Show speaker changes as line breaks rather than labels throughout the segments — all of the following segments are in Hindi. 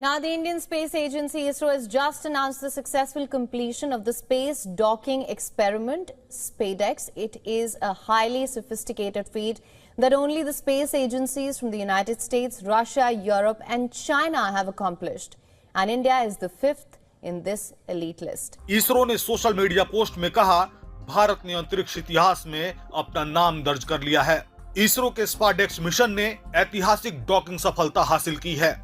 Now, the Indian Space Agency ISRO has just announced the successful completion of the space docking experiment, SpadeX. It is a highly sophisticated feat that only the space agencies from the United States, Russia, Europe and China have accomplished. And India is the fifth in this elite list.
ISRO ने सोशल मीडिया पोस्ट में कहा, भारत ने अंतरिक्ष इतिहास में अपना नाम दर्ज कर लिया है। इसरो के स्पाडेक्स मिशन ने ऐतिहासिक डॉकिंग सफलता हासिल की है।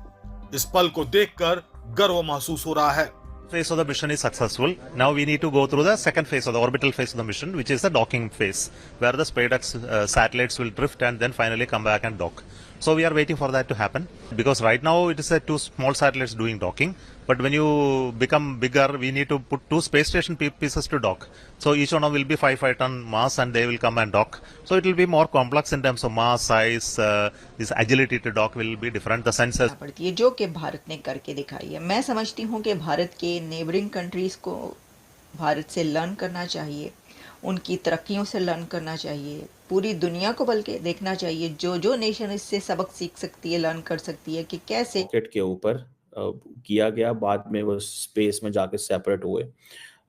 इस पल को देखकर गर्व महसूस हो रहा है।
Phase of the mission is successful. Now we need to go through the second phase of the orbital phase of the mission, which is the docking phase, where the SpaceX satellites will drift and then finally come back and dock. So we are waiting for that to happen, because right now it is two small satellites doing docking, but when you become bigger, we need to put two space station pieces to dock. So each one will be 5 ton mass and they will come and dock. So it will be more complex in terms of mass, size, this agility to dock will be different. The sensors
पड़ती है जो कि भारत ने करके दिखाई है। मैं समझती हूँ कि भारत के नेबरिंग कंट्रीज़ को भारत से लर्न करना चाहिए, उनकी तरक्कियों से लर्न करना चाहिए, पूरी दुनिया को बल्कि देखना चाहिए। जो नेशन इससे सबक सीख सकती है, लर्न कर सकती है कि कैसे
रॉकेट के ऊपर किया गया, बाद में वो स्पेस में जाके सेपरेट हुए।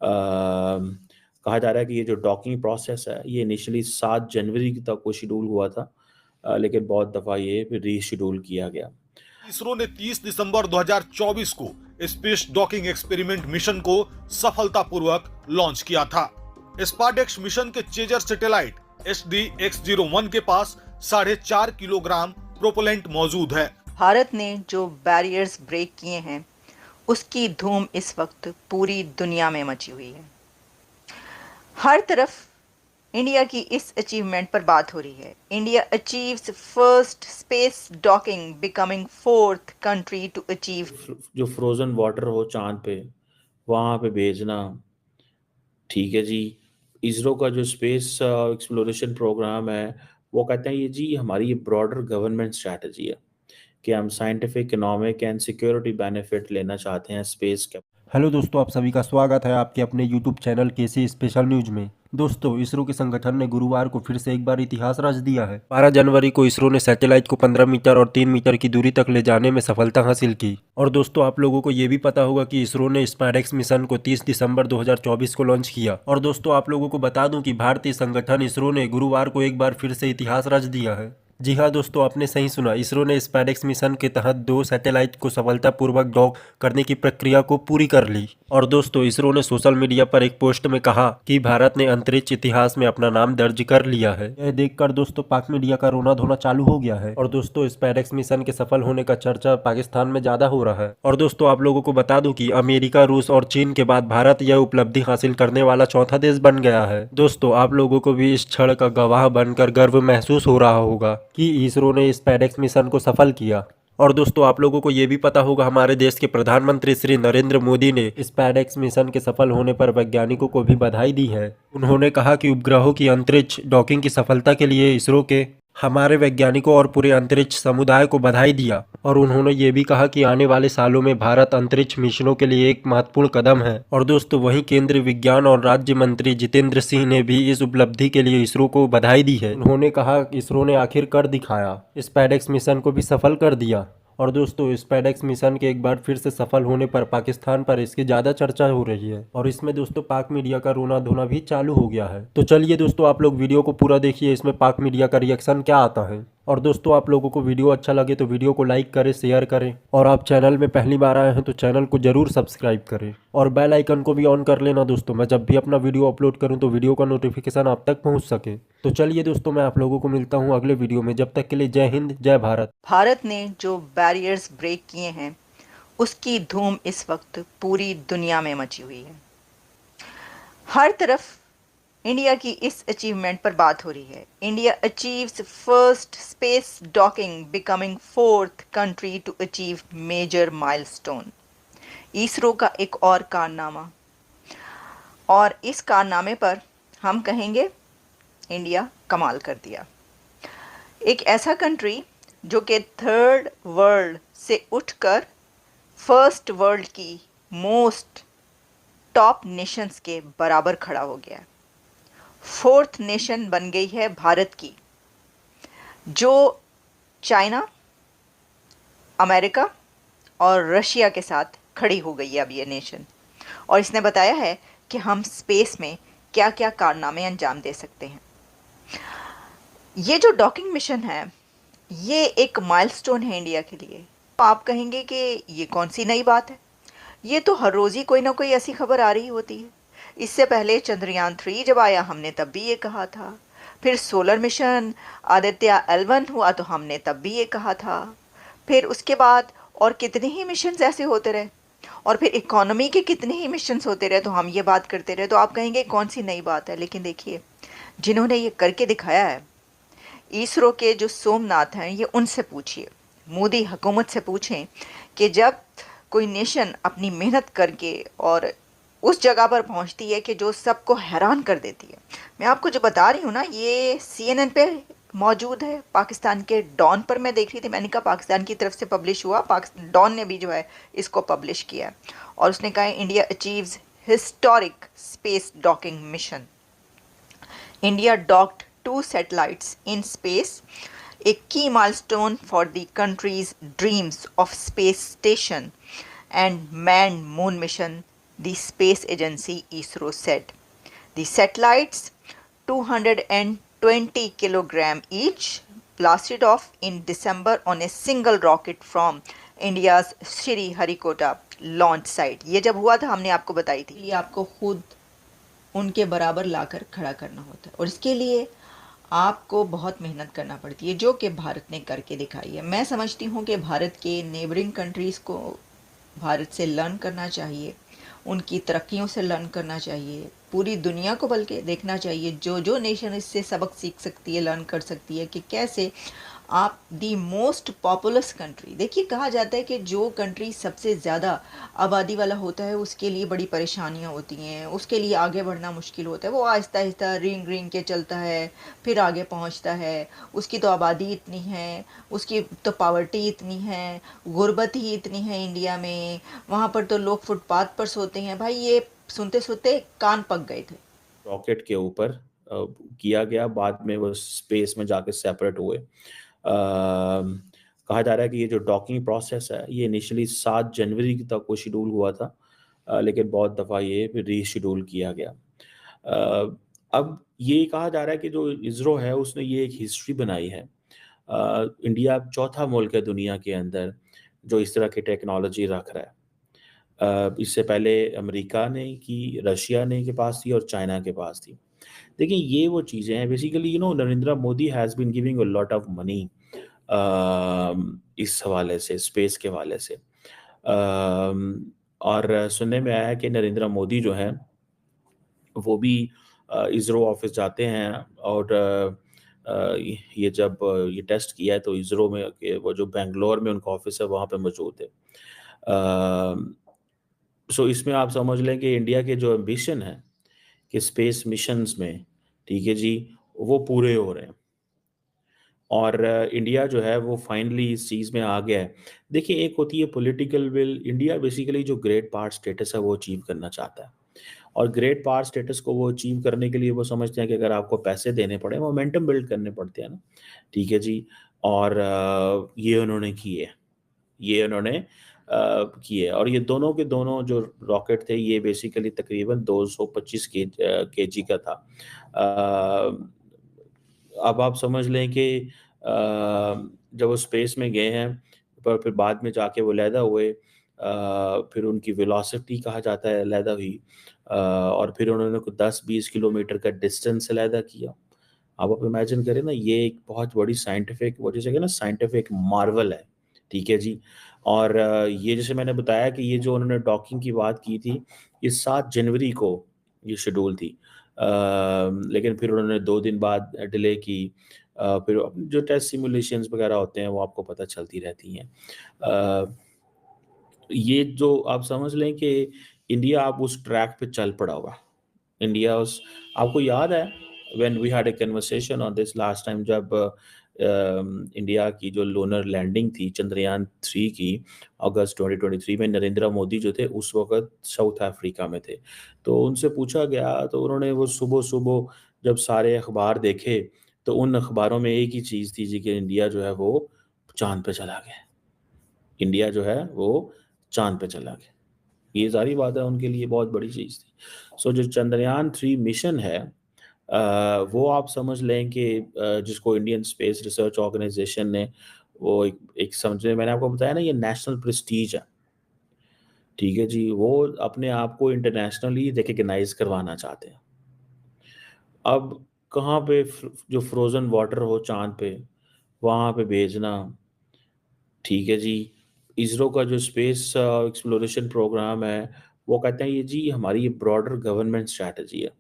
कहा जा रहा है कि ये जो डॉकिंग प्रोसेस है ये इनिशियली 7 जनवरी तक को शेड्यूल हुआ था, लेकिन बहुत दफ़ा ये रीशेड्यूल किया गया।
इसरो ने 30 दिसंबर 2024 को स्पेस डॉकिंग एक्सपेरिमेंट मिशन को सफलतापूर्वक लॉन्च किया था। स्पाडेक्स मिशन के चेजर सैटेलाइट HD-X01 के पास 4.5 किलोग्राम प्रोपेलेंट मौजूद है।
भारत ने जो बैरियर्स ब्रेक किए हैं उसकी धूम इस वक्त पूरी दुनिया में मची हुई है। हर तरफ इंडिया की इस अचीवमेंट पर बात हो रही है। India achieves first space docking, becoming 4th country to achieve.
जो फ्रोजन वाटर हो चांद पे, वहाँ पे भेजना, ठीक है जी। इसरो का जो स्पेस एक्सप्लोरेशन प्रोग्राम है वो कहते हैं ये जी हमारी ये ब्रॉडर गवर्नमेंट स्ट्रैटेजी है कि हम scientific, economic and security benefit लेना चाहते हैं स्पेस के।
हेलो दोस्तों, आप सभी का स्वागत है आपके अपने यूट्यूब चैनल केसी स्पेशल न्यूज में। दोस्तों, इसरो के संगठन ने गुरुवार को फिर से एक बार इतिहास रच दिया है। 12 जनवरी को इसरो ने सैटेलाइट को 15 मीटर और 3 मीटर की दूरी तक ले जाने में सफलता हासिल की। और दोस्तों, आप लोगों को ये भी पता होगा कि इसरो ने स्पाडेक्स मिशन को 30 दिसंबर 2024 को लॉन्च किया। और दोस्तों, आप लोगों को बता दूं कि भारतीय संगठन इसरो ने गुरुवार को एक बार फिर से इतिहास रच दिया है। जी हाँ दोस्तों, आपने सही सुना। इसरो ने स्पाडेक्स मिशन के तहत 2 सैटेलाइट को सफलतापूर्वक डॉक करने की प्रक्रिया को पूरी कर ली। और दोस्तों, इसरो ने सोशल मीडिया पर एक पोस्ट में कहा कि भारत ने अंतरिक्ष इतिहास में अपना नाम दर्ज कर लिया है। यह देखकर दोस्तों पाक मीडिया का रोना धोना चालू हो गया है। और दोस्तों, स्पाडेक्स मिशन के सफल होने का चर्चा पाकिस्तान में ज्यादा हो रहा है। और दोस्तों, आप लोगों को बता दूं कि अमेरिका, रूस और चीन के बाद भारत यह उपलब्धि हासिल करने वाला चौथा देश बन गया है। दोस्तों, आप लोगों को भी इस क्षण का गवाह बनकर गर्व महसूस हो रहा होगा कि इसरो ने स्पाडेक्स मिशन को सफल किया। और दोस्तों, आप लोगों को ये भी पता होगा हमारे देश के प्रधानमंत्री श्री नरेंद्र मोदी ने स्पाडेक्स मिशन के सफल होने पर वैज्ञानिकों को भी बधाई दी है। उन्होंने कहा कि उपग्रहों की अंतरिक्ष डॉकिंग की सफलता के लिए इसरो के हमारे वैज्ञानिकों और पूरे अंतरिक्ष समुदाय को बधाई दिया। और उन्होंने ये भी कहा कि आने वाले सालों में भारत अंतरिक्ष मिशनों के लिए एक महत्वपूर्ण कदम है। और दोस्तों, वहीं केंद्रीय विज्ञान और राज्य मंत्री जितेंद्र सिंह ने भी इस उपलब्धि के लिए इसरो को बधाई दी है। उन्होंने कहा कि इसरो ने आखिर कर दिखाया, स्पाडेक्स मिशन को भी सफल कर दिया। और दोस्तों, स्पाडेक्स मिशन के एक बार फिर से सफल होने पर पाकिस्तान पर इसकी ज़्यादा चर्चा हो रही है। और इसमें दोस्तों पाक मीडिया का रोना धोना भी चालू हो गया है। तो चलिए दोस्तों, आप लोग वीडियो को पूरा देखिए, इसमें पाक मीडिया का रिएक्शन क्या आता है। और दोस्तों, आप लोगों को वीडियो अच्छा लगे तो वीडियो को लाइक करें, शेयर करें। और आप चैनल में पहली बार आए हैं तो चैनल को जरूर सब्सक्राइब करें और बेल आइकन को भी ऑन कर लेना दोस्तों। मैं जब भी अपना वीडियो अपलोड करूं तो वीडियो का नोटिफिकेशन आप तक पहुंच सके। तो चलिए दोस्तों, मैं आप लोगों को मिलता हूं अगले वीडियो में। जब तक के लिए जय हिंद, जय भारत।
भारत ने जो बैरियर्स ब्रेक किए हैं उसकी धूम इस वक्त पूरी दुनिया में मची हुई है। हर तरफ इंडिया की इस अचीवमेंट पर बात हो रही है। India achieves first space docking, becoming 4th country to achieve major milestone. ISRO का एक और कारनामा, और इस कारनामे पर हम कहेंगे इंडिया कमाल कर दिया। एक ऐसा कंट्री जो कि 3rd वर्ल्ड से उठकर 1st वर्ल्ड की मोस्ट टॉप नेशंस के बराबर खड़ा हो गया। 4th नेशन बन गई है भारत की, जो चाइना, अमेरिका और रशिया के साथ खड़ी हो गई है अब ये नेशन। और इसने बताया है कि हम स्पेस में क्या क्या कारनामे अंजाम दे सकते हैं। ये जो डॉकिंग मिशन है ये एक माइलस्टोन है इंडिया के लिए। आप कहेंगे कि ये कौन सी नई बात है, ये तो हर रोज़ ही कोई ना कोई ऐसी खबर आ रही होती है। इससे पहले चंद्रयान 3 जब आया हमने तब भी ये कहा था, फिर सोलर मिशन आदित्य L1 हुआ तो हमने तब भी ये कहा था, फिर उसके बाद और कितने ही मिशंस ऐसे होते रहे, और फिर इकोनॉमी के कितने ही मिशंस होते रहे तो हम ये बात करते रहे। तो आप कहेंगे कौन सी नई बात है, लेकिन देखिए जिन्होंने ये करके दिखाया है इसरो के जो सोमनाथ हैं, ये उनसे पूछिए, मोदी हुकूमत से पूछें कि जब कोई नेशन अपनी मेहनत करके और उस जगह पर पहुंचती है कि जो सबको हैरान कर देती है। मैं आपको जो बता रही हूँ ना, ये CNN पे मौजूद है, पाकिस्तान के डॉन पर मैं देख रही थी, मैंने कहा पाकिस्तान की तरफ से पब्लिश हुआ, डॉन ने भी जो है इसको पब्लिश किया और उसने कहा India achieves historic space docking mission. India docked 2 satellites in space, a key milestone for the country's dreams of space station and manned moon mission, the space agency ISRO said. The satellites, 220 kilogram each, blasted off in December on a single rocket from India's Sriharikota launch site. ये जब हुआ था हमने आपको बताई थी, ये आपको खुद उनके बराबर लाकर खड़ा करना होता है और इसके लिए आपको बहुत मेहनत करना पड़ती है, जो कि भारत ने करके दिखाई है। मैं समझती हूँ कि भारत के नेबरिंग कंट्रीज़ को भारत से लर्न करना चाहिए, उनकी तरक्कियों से लर्न करना चाहिए, पूरी दुनिया को बल्कि देखना चाहिए जो जो नेशन इससे सबक सीख सकती है, लर्न कर सकती है कि कैसे आप दी मोस्ट पॉपुलस कंट्री। देखिए कहा जाता है कि जो कंट्री सबसे ज़्यादा आबादी वाला होता है उसके लिए बड़ी परेशानियां होती हैं, उसके लिए आगे बढ़ना मुश्किल होता है, वो आहिस्ता आहिस्ता रिंग रिंग के चलता है फिर आगे पहुंचता है। उसकी तो आबादी इतनी है, उसकी तो पावर्टी इतनी है, गुर्बत ही इतनी है इंडिया में, वहाँ पर तो लोग फुटपाथ पर सोते हैं। भाई ये सुनते सुनते कान पक गए थे।
रॉकेट के ऊपर किया गया, बाद में वो स्पेस में जाके सेपरेट हुए। कहा जा रहा है कि ये जो डॉकिंग प्रोसेस है ये इनिशियली 7 जनवरी तक को शेड्यूल हुआ था, लेकिन बहुत दफ़ा ये रीशेड्यूल किया गया। अब ये कहा जा रहा है कि जो इसरो है उसने ये एक हिस्ट्री बनाई है। इंडिया चौथा मुल्क है दुनिया के अंदर जो इस तरह की टेक्नोलॉजी रख रहा है। इससे पहले अमेरिका ने की, रशिया ने के पास थी और चाइना के पास थी। देखिए ये वो चीज़ें हैं basically, Narendra Modi has been giving a lot of money इस हवाले से, स्पेस के हवाले से। और सुनने में आया है कि नरेंद्र मोदी जो है वो भी इसरो ऑफिस जाते हैं और ये जब ये टेस्ट किया है तो इसरो में वो जो बेंगलोर में उनका ऑफिस है वहाँ पे मौजूद है। सो इसमें आप समझ लें कि इंडिया के जो एम्बिशन है कि स्पेस मिशंस में, ठीक है जी, वो पूरे हो रहे हैं और इंडिया जो है वो फाइनली इस चीज़ में आ गया है। देखिए एक होती है पॉलिटिकल विल, इंडिया बेसिकली जो ग्रेट पावर स्टेटस है वो अचीव करना चाहता है और ग्रेट पावर स्टेटस को वो अचीव करने के लिए वो समझते हैं कि अगर आपको पैसे देने पड़े, मोमेंटम बिल्ड करने पड़ते हैं ना, ठीक है जी। और ये उन्होंने किए, ये उन्होंने किए और ये दोनों के दोनों जो रॉकेट थे ये बेसिकली तकरीबन 225 केजी का था। अब आप समझ लें कि जब वो स्पेस में गए हैं पर फिर बाद में जाके वो लैदा हुए, फिर उनकी वेलोसिटी कहा जाता है लैदा हुई, और फिर उन्होंने 10-20 किलोमीटर का डिस्टेंस लैदा किया। आप इमेजिन करें ना, ये एक बहुत बड़ी साइंटिफिक, वो जैसे कि ना साइंटिफिक मार्वल है, ठीक है जी। और ये जैसे मैंने बताया कि ये जो उन्होंने डॉकिंग की बात की थी ये 7 जनवरी को ये शेड्यूल थी, लेकिन फिर उन्होंने 2 दिन बाद डिले की। फिर जो टेस्ट सिमुलेशंस वगैरह होते हैं वो आपको पता चलती रहती हैं। ये जो आप समझ लें कि इंडिया आप उस ट्रैक पे चल पड़ा हुआ। इंडिया उस, आपको याद है when we had a conversation on this last time, जब इंडिया की जो लूनर लैंडिंग थी चंद्रयान 3 की अगस्त 2023 में, नरेंद्र मोदी जो थे उस वक्त साउथ अफ्रीका में थे। तो उनसे पूछा गया तो उन्होंने वो सुबह-सुबह जब सारे अखबार देखे तो उन अखबारों में एक ही चीज़ थी जी कि इंडिया जो है वो चाँद पे चला गया। इंडिया जो है वो चांद पे चला गया। ये सारी बात है उनके लिए बहुत बड़ी चीज़ थी। सो जो चंद्रयान 3 मिशन है वो आप समझ लें कि जिसको इंडियन स्पेस रिसर्च ऑर्गेनाइजेशन ने वो एक समझे, मैंने आपको बताया ना, ये नेशनल प्रेस्टीज है। ठीक है जी, वो अपने आप को इंटरनेशनली रिकग्नाइज करवाना चाहते हैं। अब कहाँ पे जो फ्रोजन वाटर हो चांद पे, वहाँ पे भेजना। ठीक है जी, इसरो का जो स्पेस एक्सप्लोरेशन प्रोग्राम है, वो कहते हैं ये जी हमारी ये ब्रॉडर गवर्नमेंट स्ट्रैटेजी है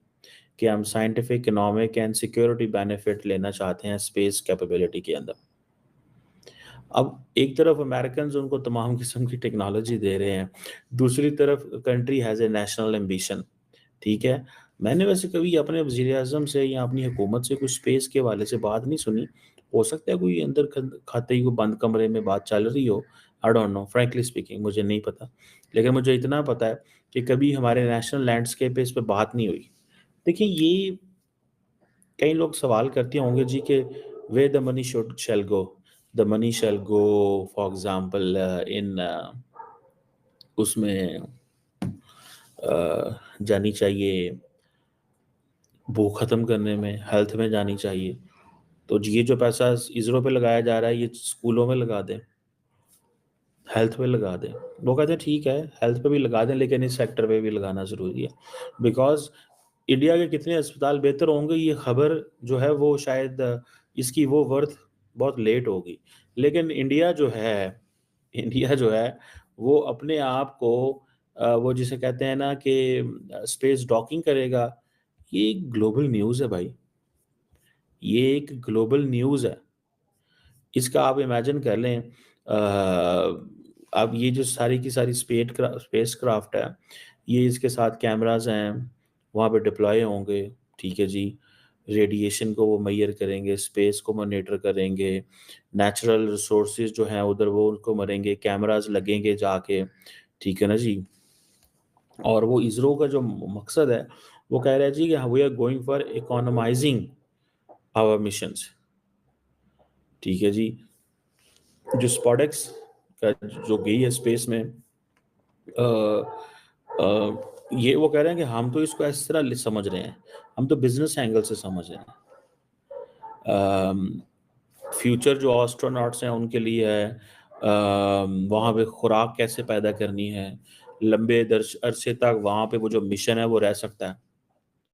कि हम scientific, economic and security benefit लेना चाहते हैं स्पेस कैपेबिलिटी के अंदर। अब एक तरफ अमेरिकन उनको तमाम किस्म की टेक्नोलॉजी दे रहे हैं, दूसरी तरफ country has a national ambition. ठीक है, मैंने वैसे कभी अपने वज़ीर-ए-आज़म से या अपनी हुकूमत से कुछ स्पेस के हवाले से बात नहीं सुनी। हो सकता है कोई अंदर खाते ही कोई बंद कमरे में बात चल रही हो, I don't know, frankly speaking मुझे नहीं पता। लेकिन मुझे इतना पता है कि कभी हमारे नेशनल लैंडस्केप पे इस पे बात नहीं हुई। देखिए, ये कई लोग सवाल करते होंगे जी कि where the money shall go, the money shall go for example in उसमें जानी चाहिए भूख खत्म करने में, हेल्थ में जानी चाहिए। तो ये जो पैसा इसरो पे लगाया जा रहा है, ये स्कूलों में लगा दें, हेल्थ पे लगा दें। वो कहते हैं ठीक है, हेल्थ पे भी लगा दें, लेकिन इस सेक्टर पे भी लगाना ज़रूरी है। बिकॉज़ इंडिया के कितने अस्पताल बेहतर होंगे, ये खबर जो है वो शायद इसकी वो वर्थ बहुत लेट होगी। लेकिन इंडिया जो है वो अपने आप को वो जिसे कहते हैं ना कि स्पेस डॉकिंग करेगा, ये एक ग्लोबल न्यूज़ है भाई। ये एक ग्लोबल न्यूज़ है। इसका आप इमेजिन कर लें, अब ये जो सारी की सारी स्पेस क्राफ्ट है, ये इसके साथ कैमराज़ हैं, वहाँ पे डिप्लॉय होंगे, ठीक है जी। रेडिएशन को वो मेज़र करेंगे, स्पेस को मॉनिटर करेंगे, नेचुरल रिसोर्सेज़ जो हैं उधर वो उनको मरेंगे, कैमराज़ लगेंगे जाके, ठीक है ना जी। और वो इसरो का जो मकसद है, वो कह रहा है जी कि we are going for economizing our missions, ठीक है जी। जो स्पॉडेक्स का जो गई है स्पेस में, अ, ये वो कह रहे हैं कि हम तो इसको इस तरह समझ रहे हैं, हम तो बिजनेस एंगल से समझ रहे हैं। फ्यूचर जो एस्ट्रोनॉट्स हैं उनके लिए है, वहाँ पे खुराक कैसे पैदा करनी है, लंबे अरसे तक वहाँ पे वो जो मिशन है वो रह सकता है।